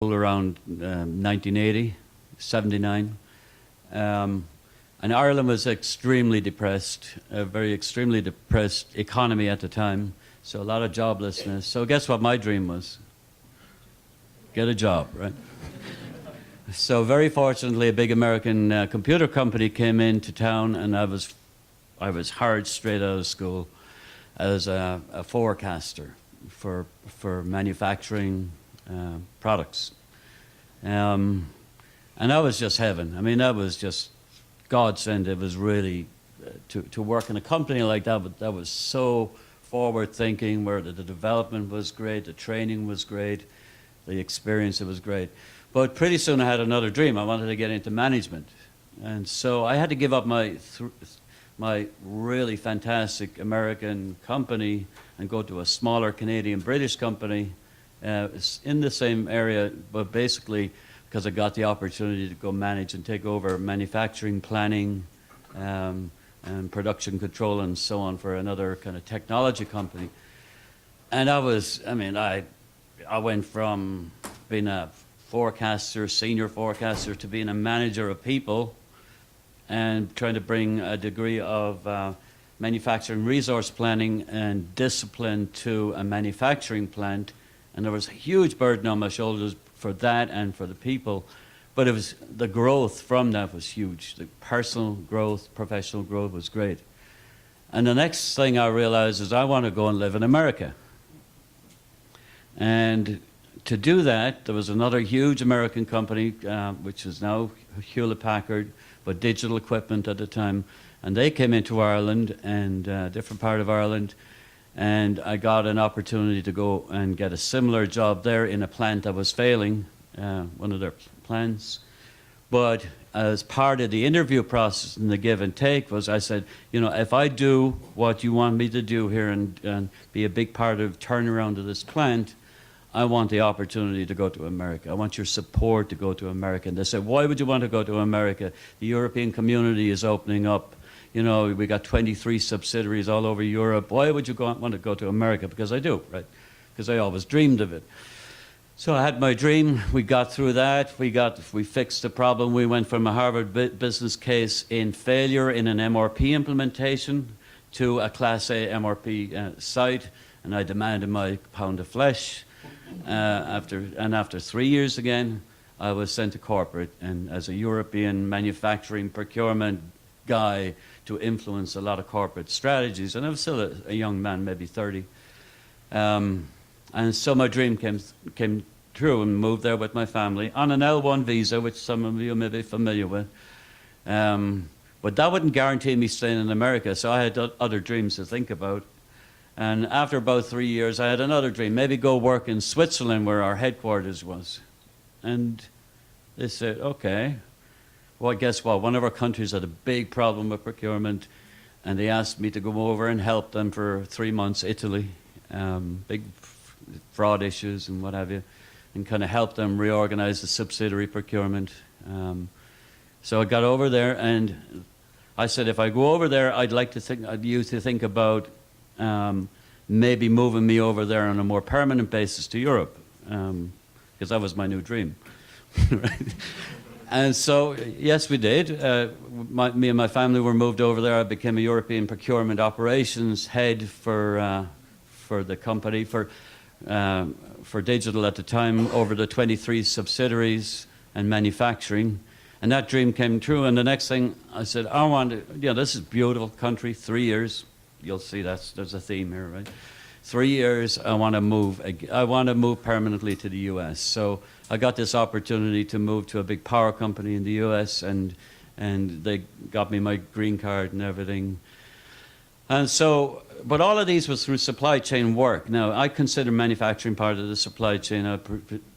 around 1980, 79. And Ireland was extremely depressed, a very extremely depressed economy at the time, so a lot of joblessness. So guess what my dream was? Get a job, right? So very fortunately, a big American computer company came into town, and I was hired straight out of school as a forecaster for manufacturing products. And that was just heaven. I mean, that was just godsend. It was really, to work in a company like that, but that was so forward-thinking, where the development was great, the training was great, the experience, it was great. But pretty soon I had another dream. I wanted to get into management. And so I had to give up my really fantastic American company and go to a smaller Canadian-British company in the same area, but basically because I got the opportunity to go manage and take over manufacturing planning and production control and so on for another kind of technology company. And I went from being a forecaster, senior forecaster, to being a manager of people and trying to bring a degree of manufacturing resource planning and discipline to a manufacturing plant. And there was a huge burden on my shoulders for that and for the people. But it was, the growth from that was huge. The personal growth, professional growth was great. And the next thing I realized is I want to go and live in America. And to do that, there was another huge American company, which is now Hewlett-Packard, but digital equipment at the time. And they came into Ireland, and a different part of Ireland, and I got an opportunity to go and get a similar job there in a plant that was failing, one of their plants. But as part of the interview process and the give and take was, I said, you know, if I do what you want me to do here and be a big part of turnaround of this plant, I want the opportunity to go to America. I want your support to go to America. And they said, why would you want to go to America? The European community is opening up. You know, we got 23 subsidiaries all over Europe. Why would you want to go to America? Because I do, right? Because I always dreamed of it. So I had my dream. We got through that. We fixed the problem. We went from a Harvard business case in failure in an MRP implementation to a Class A MRP site, and I demanded my pound of flesh. After 3 years again, I was sent to corporate, and as a European manufacturing procurement guy, to influence a lot of corporate strategies. And I was still a young man, maybe 30. And so my dream came true, and moved there with my family on an L1 visa, which some of you may be familiar with. But that wouldn't guarantee me staying in America, so I had other dreams to think about. And after about 3 years, I had another dream, maybe go work in Switzerland where our headquarters was. And they said, okay. Well, guess what? One of our countries had a big problem with procurement, and they asked me to go over and help them for 3 months, Italy, big fraud issues and what have you, and kind of help them reorganize the subsidiary procurement. So I got over there, and I said, if I go over there, I'd you to think about maybe moving me over there on a more permanent basis to Europe, because that was my new dream. Right? And so, yes, we did. Me and my family were moved over there. I became a European procurement operations head for the company, for digital at the time, over the 23 subsidiaries and manufacturing. And that dream came true. And the next thing I said, I want to, you know, this is a beautiful country, 3 years. You'll see there's a theme here, right? 3 years, I want to move permanently to the U.S. So I got this opportunity to move to a big power company in the U.S., and they got me my green card and everything. And so, but all of these was through supply chain work. Now, I consider manufacturing part of the supply chain. I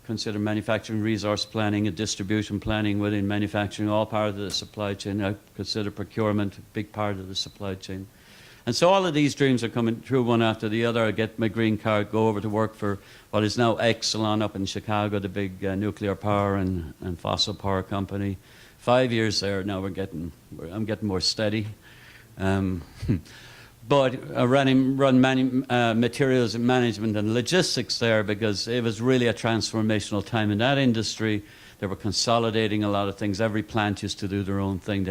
consider manufacturing resource planning and distribution planning within manufacturing all part of the supply chain. I consider procurement a big part of the supply chain. And so all of these dreams are coming true one after the other. I get my green card, go over to work for what is now Exelon up in Chicago, the big nuclear power and fossil power company. 5 years there, now I'm getting more steady. but run materials management and logistics there because it was really a transformational time in that industry. They were consolidating a lot of things. Every plant used to do their own thing.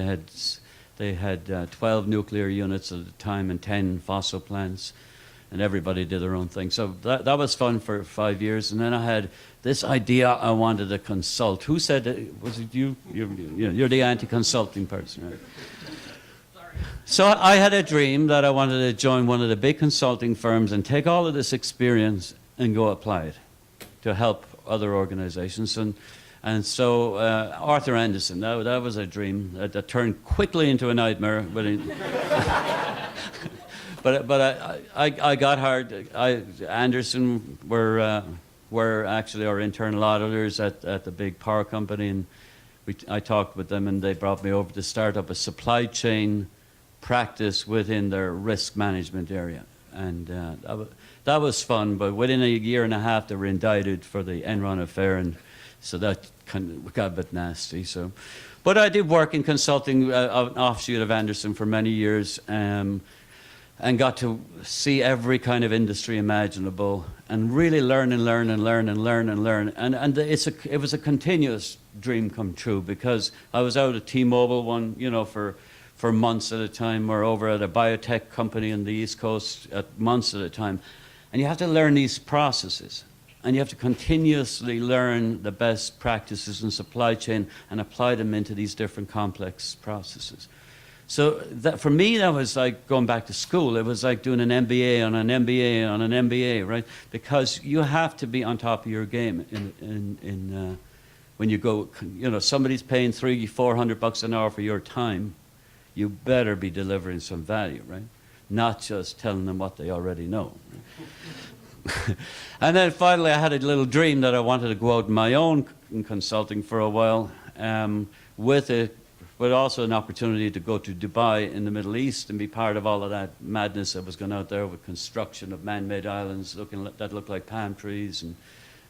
They had 12 nuclear units at the time and 10 fossil plants, and everybody did their own thing. So that was fun for 5 years. And then I had this idea I wanted to consult. Who said that? Was it you? You're the anti-consulting person, right? So I had a dream that I wanted to join one of the big consulting firms and take all of this experience and go apply it to help other organizations. And so Arthur Andersen, that was a dream that turned quickly into a nightmare. But I got hard. Andersen were actually our internal auditors at the big power company, and I talked with them, and they brought me over to start up a supply chain practice within their risk management area. And that was fun, but within a year and a half they were indicted for the Enron affair, and so that kind of got a bit nasty. But I did work in consulting, an offshoot of Andersen, for many years, and got to see every kind of industry imaginable and really learn. And it was a continuous dream come true, because I was out at T-Mobile for months at a time, or over at a biotech company in the East Coast at months at a time. And you have to learn these processes, and you have to continuously learn the best practices in supply chain and apply them into these different complex processes. So for me, that was like going back to school. It was like doing an MBA on an MBA on an MBA, right? Because you have to be on top of your game when you go, somebody's paying $300-400 an hour for your time. You better be delivering some value, right? Not just telling them what they already know. And then finally, I had a little dream that I wanted to go out on my own in consulting for a while, but also an opportunity to go to Dubai in the Middle East and be part of all of that madness that was going out there with construction of man-made islands that looked like palm trees,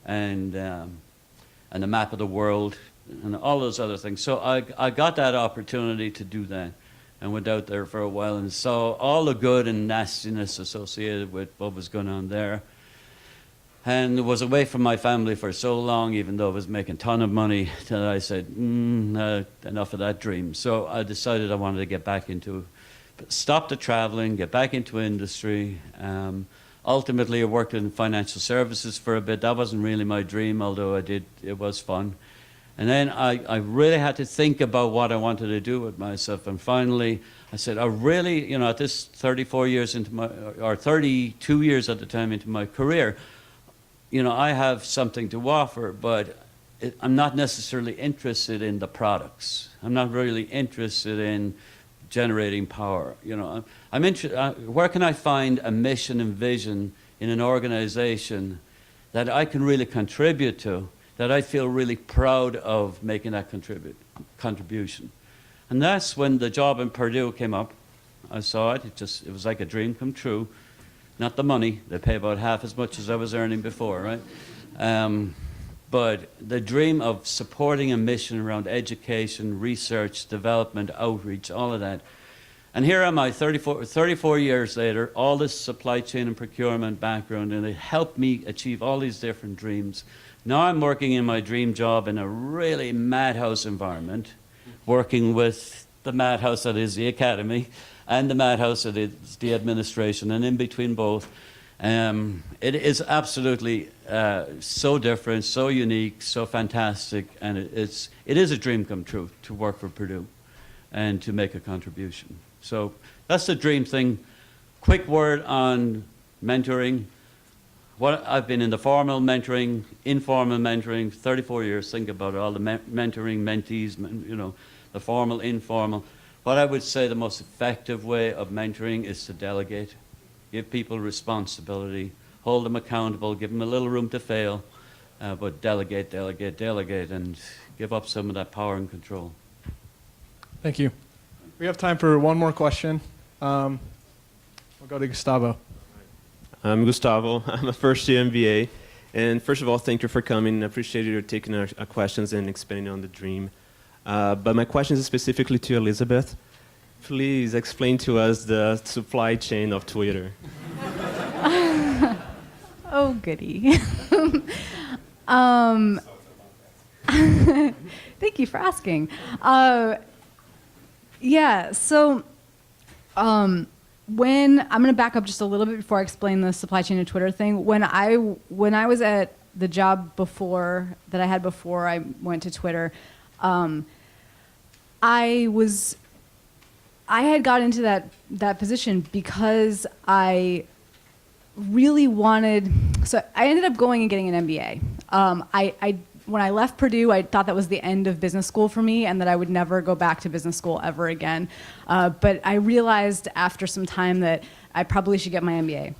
and the map of the world and all those other things. So I got that opportunity to do that, and went out there for a while and saw all the good and nastiness associated with what was going on there. And was away from my family for so long, even though I was making a ton of money, that I said, enough of that dream. So I decided I wanted to get back stop the traveling, get back into industry. Ultimately, I worked in financial services for a bit. That wasn't really my dream, although it was fun. And then I really had to think about what I wanted to do with myself. And finally, I said, I really, at this 34 years or 32 years at the time into my career, I have something to offer, but I'm not necessarily interested in the products. I'm not really interested in generating power. I'm interested. Where can I find a mission and vision in an organization that I can really contribute to, that I feel really proud of making that contribution? And that's when the job in Purdue came up. I saw it. It was like a dream come true. Not the money. They pay about half as much as I was earning before, right? But the dream of supporting a mission around education, research, development, outreach, all of that. And here am I, 34 years later, all this supply chain and procurement background, and it helped me achieve all these different dreams. Now I'm working in my dream job in a really madhouse environment, working with the madhouse that is the academy and the madhouse that is the administration, and in between both. It is absolutely so different, so unique, so fantastic, and it is a dream come true to work for Purdue and to make a contribution. So that's the dream thing. Quick word on mentoring. I've been in the formal mentoring, informal mentoring, 34 years. Think about it, all the mentoring, mentees, the formal, informal. What I would say the most effective way of mentoring is to delegate. Give people responsibility, hold them accountable, give them a little room to fail, but delegate, and give up some of that power and control. Thank you. We have time for one more question. We'll go to Gustavo. I'm Gustavo. I'm a first-year MBA. And first of all, thank you for coming. I appreciate you taking our questions and expanding on the dream. But my question is specifically to Elizabeth. please explain to us the supply chain of Twitter. Oh, goody. Thank you for asking. Yeah, so when I'm going to back up just a little bit before I explain the supply chain of Twitter thing. When I was at the job before that I had before I went to Twitter, I had got into that position because I really wanted. So I ended up going and getting an MBA. When I left Purdue, I thought that was the end of business school for me and that I would never go back to business school ever again. But I realized after some time that I probably should get my MBA.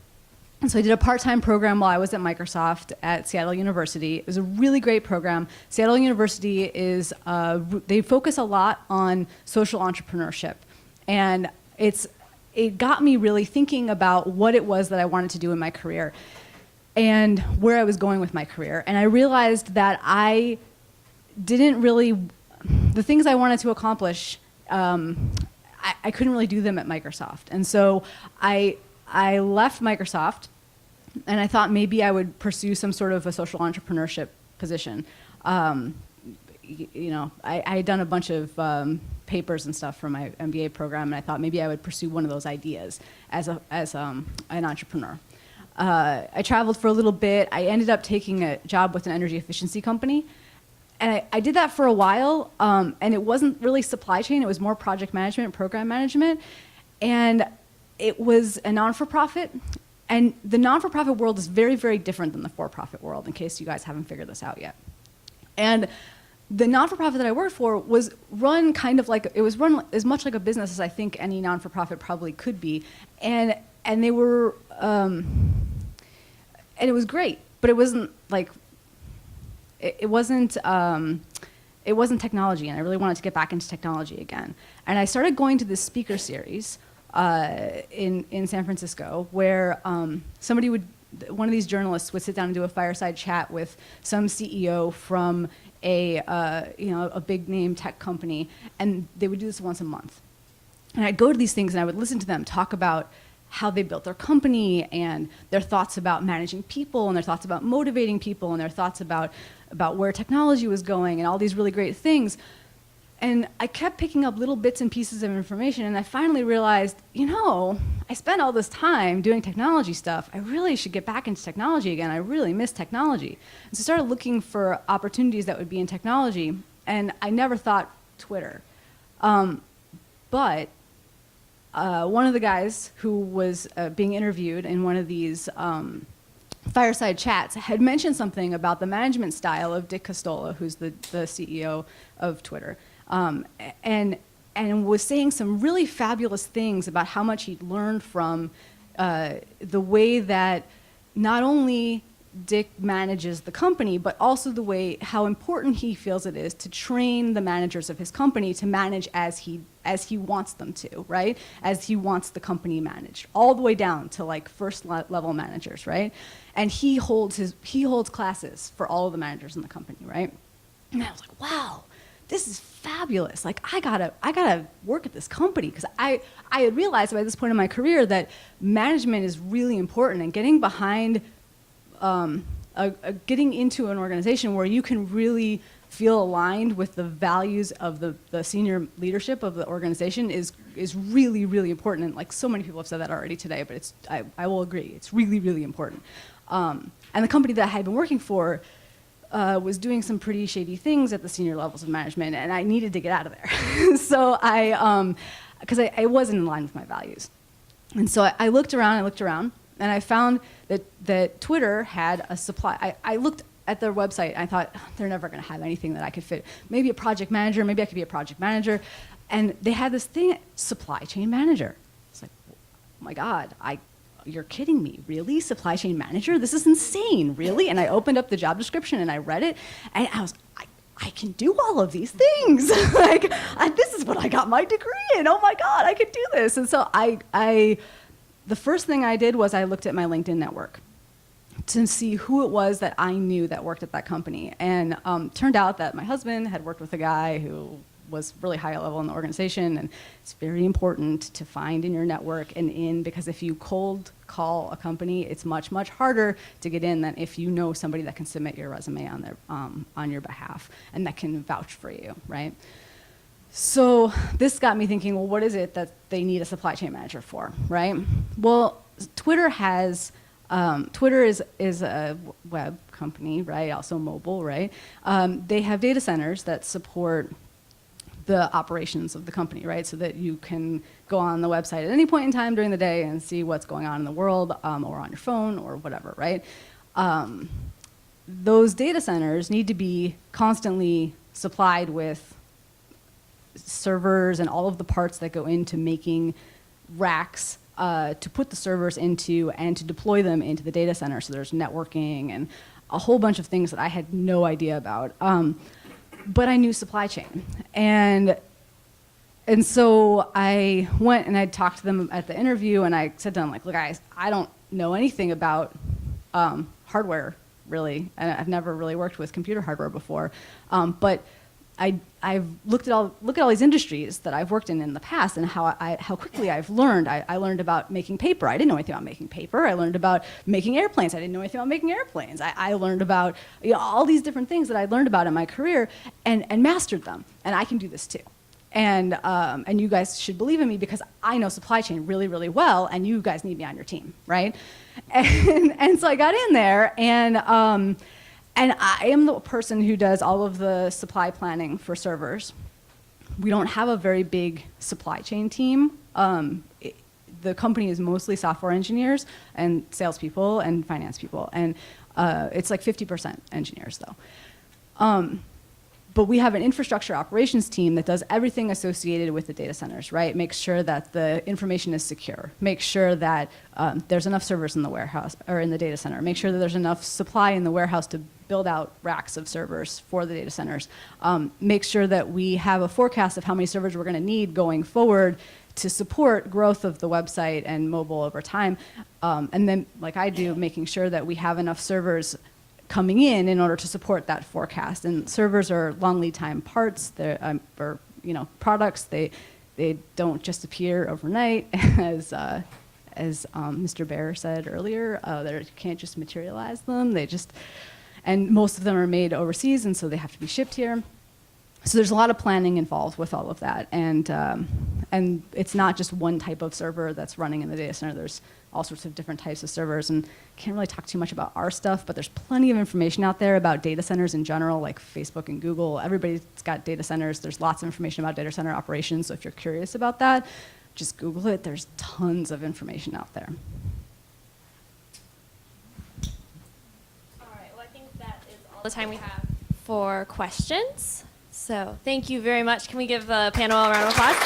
And so I did a part-time program while I was at Microsoft at Seattle University. It was a really great program. Seattle University is, they focus a lot on social entrepreneurship. And it got me really thinking about what it was that I wanted to do in my career and where I was going with my career. And I realized that I didn't really, the things I wanted to accomplish, I couldn't really do them at Microsoft. And so I left Microsoft and I thought maybe I would pursue some sort of a social entrepreneurship position. You know, I had done a bunch of papers and stuff for my MBA program, and I thought maybe I would pursue one of those ideas as an entrepreneur. I traveled for a little bit. I ended up taking a job with an energy efficiency company, and I did that for a while, and it wasn't really supply chain. It was more project management, program management, and it was a non-for-profit. And the non-for-profit world is very, very different than the for-profit world, in case you guys haven't figured this out yet. And the non-for-profit that I worked for was run kind of like, it was run as much like a business as I think any non-for-profit probably could be. And they were, and it was great, but it wasn't like, it wasn't technology, and I really wanted to get back into technology again. And I started going to this speaker series in San Francisco where one of these journalists would sit down and do a fireside chat with some CEO from a big name tech company, and they would do this once a month. And I'd go to these things and I would listen to them talk about how they built their company and their thoughts about managing people and their thoughts about motivating people and their thoughts about where technology was going and all these really great things. And I kept picking up little bits and pieces of information, and I finally realized, I spent all this time doing technology stuff. I really should get back into technology again. I really miss technology. And so I started looking for opportunities that would be in technology, and I never thought Twitter. But one of the guys who was being interviewed in one of these fireside chats had mentioned something about the management style of Dick Costolo, who's the CEO of Twitter. And was saying some really fabulous things about how much he'd learned from the way that not only Dick manages the company, but also the way how important he feels it is to train the managers of his company to manage as he wants them to, right? As he wants the company managed, all the way down to like first level managers, right? And he holds classes for all of the managers in the company, right? And I was like, wow. This is fabulous. Like I gotta work at this company, because I had realized by this point in my career that management is really important, and getting behind, getting into an organization where you can really feel aligned with the values of the senior leadership of the organization is really, really important. And like so many people have said that already today, but I will agree, it's really, really important. And the company that I had been working for was doing some pretty shady things at the senior levels of management, and I needed to get out of there. So because I wasn't in line with my values. And so I looked around, and I found that Twitter had a supply. I looked at their website, and I thought, they're never going to have anything that I could fit. Maybe a project manager, maybe I could be a project manager. And they had this thing, supply chain manager. It's like, oh my God, you're kidding me, really? Supply chain manager? This is insane, really? And I opened up the job description and I read it, and I can do all of these things. This is what I got my degree in. Oh my God, I could do this. And so the first thing I did was I looked at my LinkedIn network to see who it was that I knew that worked at that company. And turned out that my husband had worked with a guy who was really high level in the organization, and it's very important to find in your network and in, because if you cold call a company, it's much, much harder to get in than if you know somebody that can submit your resume on your behalf and that can vouch for you, right? So this got me thinking, well, what is it that they need a supply chain manager for, right? Well, Twitter is a web company, right? Also mobile, right? They have data centers that support the operations of the company, right? So that you can go on the website at any point in time during the day and see what's going on in the world, or on your phone or whatever, right? Those data centers need to be constantly supplied with servers and all of the parts that go into making racks to put the servers into and to deploy them into the data center. So there's networking and a whole bunch of things that I had no idea about. But I knew supply chain. And so I went and I talked to them at the interview, and I said to them, like, look, guys, I don't know anything about hardware, really. And I've never really worked with computer hardware before. But I've looked at all these industries that I've worked in the past, and how quickly I've learned. I learned about making paper. I didn't know anything about making paper. I learned about making airplanes. I didn't know anything about making airplanes. I learned about all these different things that I learned about in my career and mastered them. And I can do this too. And you guys should believe in me because I know supply chain really, really well, and you guys need me on your team, right? And so I got in there, and I am the person who does all of the supply planning for servers. We don't have a very big supply chain team. The company is mostly software engineers and salespeople and finance people. And it's like 50% engineers, though. But we have an infrastructure operations team that does everything associated with the data centers, right? Makes sure that the information is secure. Makes sure that there's enough servers in the warehouse or in the data center. Make sure that there's enough supply in the warehouse to build out racks of servers for the data centers. Make sure that we have a forecast of how many servers we're going to need going forward to support growth of the website and mobile over time. And then, like I do, making sure that we have enough servers coming in order to support that forecast. And servers are long lead time parts. They're or products. They don't just appear overnight, as Mr. Bear said earlier. You can't just materialize them. And most of them are made overseas, and so they have to be shipped here. So there's a lot of planning involved with all of that, and it's not just one type of server that's running in the data center. There's all sorts of different types of servers, and can't really talk too much about our stuff, but there's plenty of information out there about data centers in general, like Facebook and Google. Everybody's got data centers. There's lots of information about data center operations, so if you're curious about that, just Google it. There's tons of information out there. All right, well, I think that is all the time we have for questions. So thank you very much. Can we give the panel a round of applause?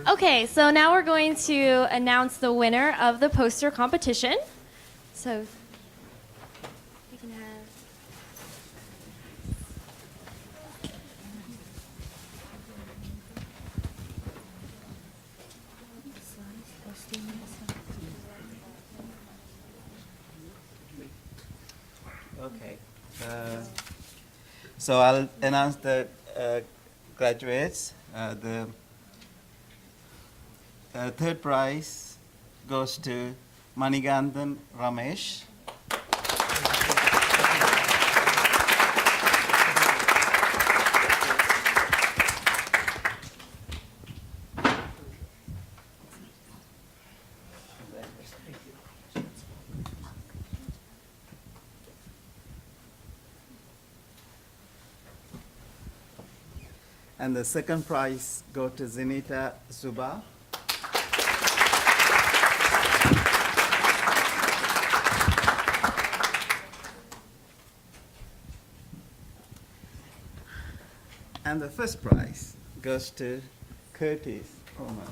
Okay, so now we're going to announce the winner of the poster competition. So we can have Okay. So I'll announce the graduates. The third prize goes to Manigandhan Ramesh. And the second prize go to Zenita Zuba. And the first prize goes to Curtis Coleman.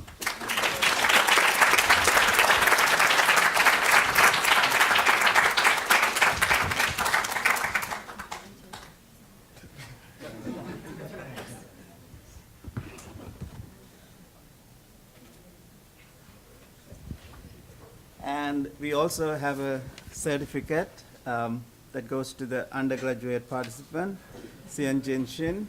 And we also have a certificate that goes to the undergraduate participant, Xian Jin Shin.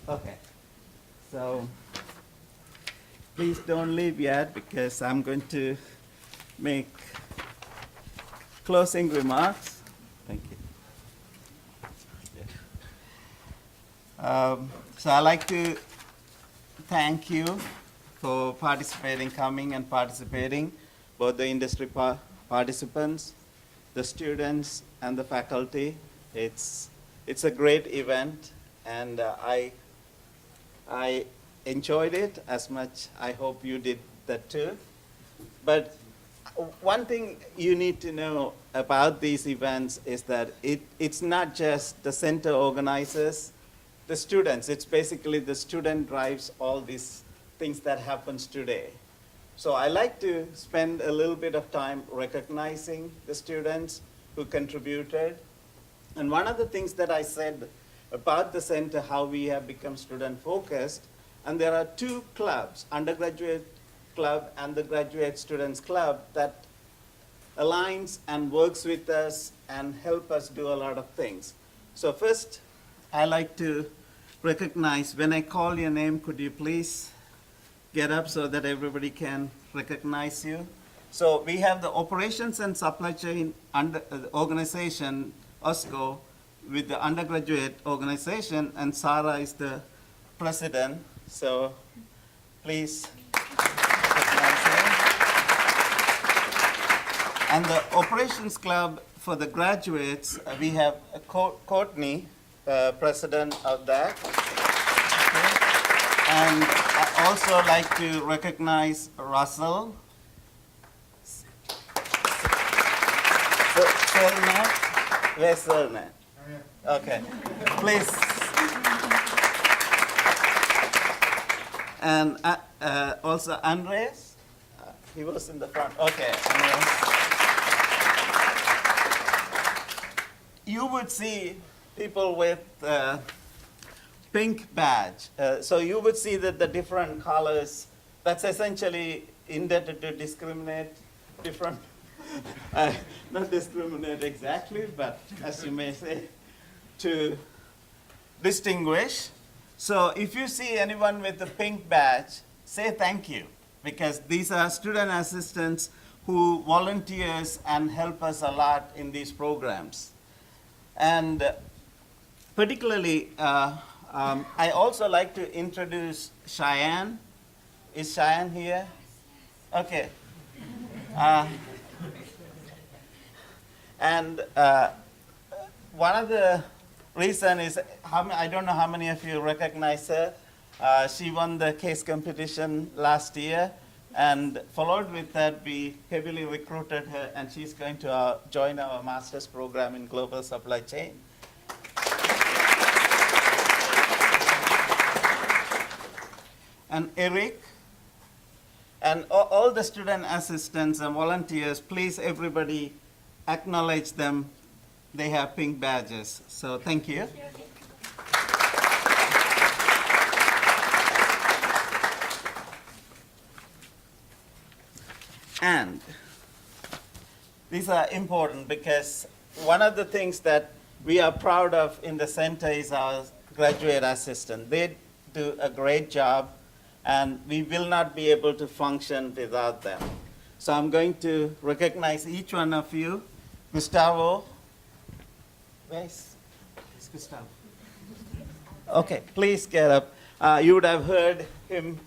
Okay, so please don't leave yet because I'm going to make closing remarks. Thank you. So I'd like to thank you for participating, coming and participating, both the industry participants, the students, and the faculty. It's a great event, and I enjoyed it as much. I hope you did that too. But one thing you need to know about these events is that it's not just the center organizers, the students. It's basically the student drives all these things that happens today. So I like to spend a little bit of time recognizing the students who contributed. And one of the things that I said about the center, how we have become student focused, and there are two clubs, undergraduate club and the graduate students club, that aligns and works with us and help us do a lot of things. So first, I like to recognize, when I call your name, could you please get up so that everybody can recognize you? So we have the Operations and Supply Chain organization, OSCO, with the undergraduate organization, and Sarah is the president. So please recognize her. And the Operations Club for the graduates, we have Courtney, president of that. Okay. And I also like to recognize Russell. Selnet? Where's Selnet? Okay, please. And also Andres, he was in the front. Okay, Andres. You would see people with pink badge. So you would see that the different colors, that's essentially intended to discriminate different, not discriminate exactly, but as you may say, to distinguish. So if you see anyone with a pink badge, say thank you, because these are student assistants who volunteers and help us a lot in these programs. And particularly, I also like to introduce Cheyenne. Is Cheyenne here? Okay. And one of the reason is, I don't know how many of you recognize her. She won the case competition last year, and followed with that, we heavily recruited her, and she's going to join our master's program in global supply chain. And Eric, and all the student assistants and volunteers, please everybody acknowledge them. They have pink badges, so thank you. And these are important because one of the things that we are proud of in the center is our graduate assistant. They do a great job, and we will not be able to function without them. So I'm going to recognize each one of you. Gustavo. Where's Gustavo? Okay, please get up. You would have heard him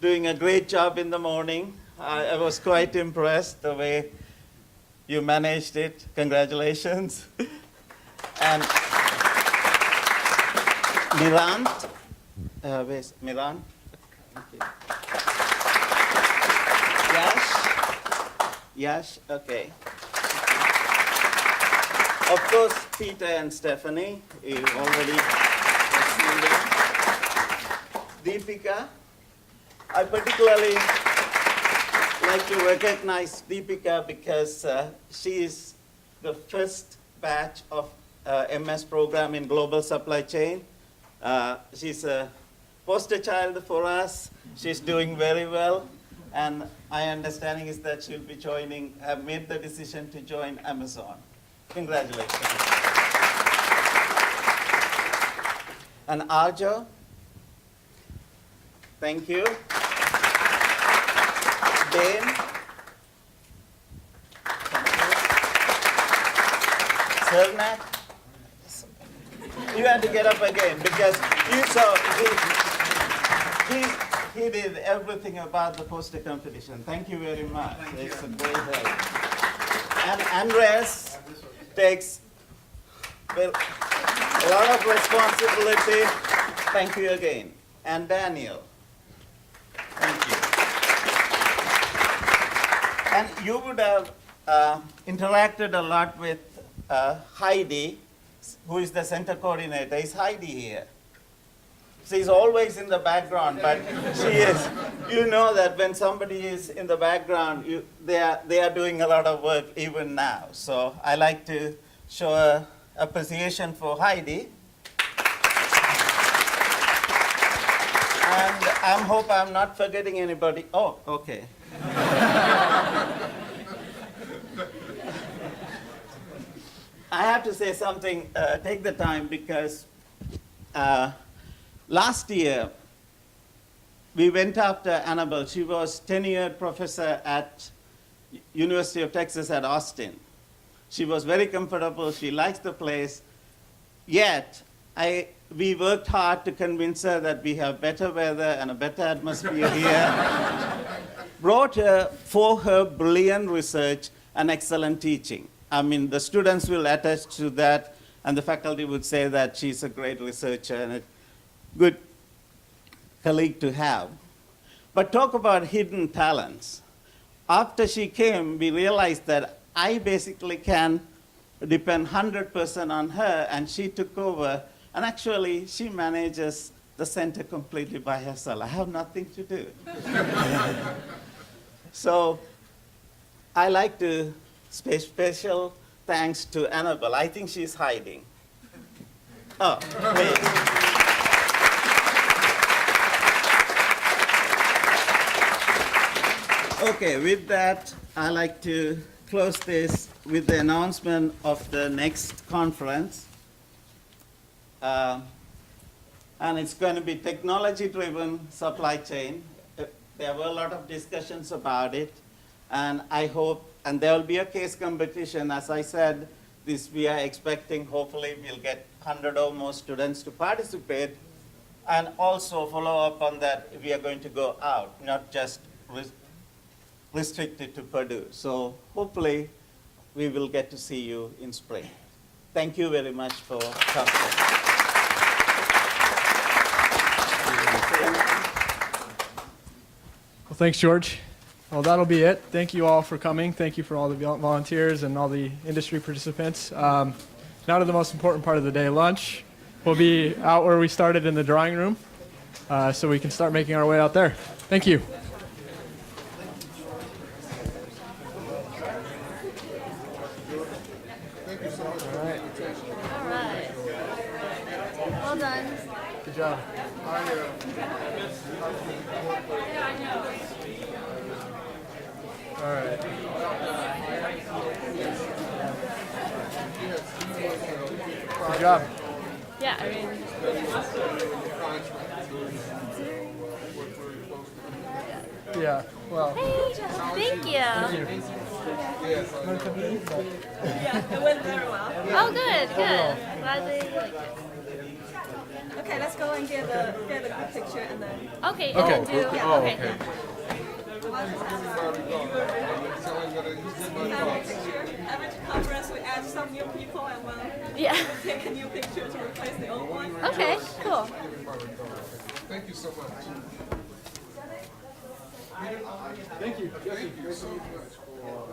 doing a great job in the morning. I was quite impressed the way you managed it. Congratulations. And Mirant, where's Mirant? Okay. Yash, okay. Of course, Peter and Stephanie, you already have seen them. Deepika, I particularly like to recognize Deepika because she is the first batch of MS program in global supply chain. She's a poster child for us. She's doing very well. And my understanding is that she'll be have made the decision to join Amazon. Congratulations. And Arjo, thank you. Dane, Sernak, you had to get up again because you saw he did everything about the poster competition. Thank you very much. It's a great help. And Andres takes a lot of responsibility. Thank you again. And Daniel, thank you. And you would have interacted a lot with Heidi, who is the center coordinator. Is Heidi here? She's always in the background, but she is. You know that when somebody is in the background, they are doing a lot of work even now. So I like to show appreciation for Heidi. And I hope I'm not forgetting anybody. Oh, okay. I have to say something, take the time, because last year we went after Annabelle. She was tenured professor at University of Texas at Austin. She was very comfortable, she likes the place, yet we worked hard to convince her that we have better weather and a better atmosphere here. Brought her for her brilliant research and excellent teaching. I mean, the students will attest to that, and the faculty would say that she's a great researcher and a good colleague to have. But talk about hidden talents. After she came, we realized that I basically can depend 100% on her, and she took over. And actually, she manages the center completely by herself. I have nothing to do. So I like to say special thanks to Annabelle. I think she's hiding. Oh, wait. Okay, with that, I like to close this with the announcement of the next conference. And it's going to be technology-driven supply chain. There were a lot of discussions about it, and I hope, and there will be a case competition. As I said, we are expecting, hopefully we'll get 100 or more students to participate, and also follow up on that, we are going to go out, not just restricted to Purdue. So hopefully we will get to see you in spring. Thank you very much for coming. Well, thanks, George. Well, that'll be it. Thank you all for coming. Thank you for all the volunteers and all the industry participants. Now to the most important part of the day, lunch. We'll be out where we started in the drawing room, so we can start making our way out there. Thank you. All right. Well done. Good job. All right. Good job. Yeah, I mean. Yeah, well. Hey, thank you. Yeah, it went very well. Oh, good, good. Glad they liked it. Okay, let's go and get a good picture and then. Okay. Okay. And then do, Oh, okay. okay. Every conference we add some new people and we'll Yeah. take a new picture to replace the old one. Okay. Cool. Thank you so much. Thank you. Thank you so much.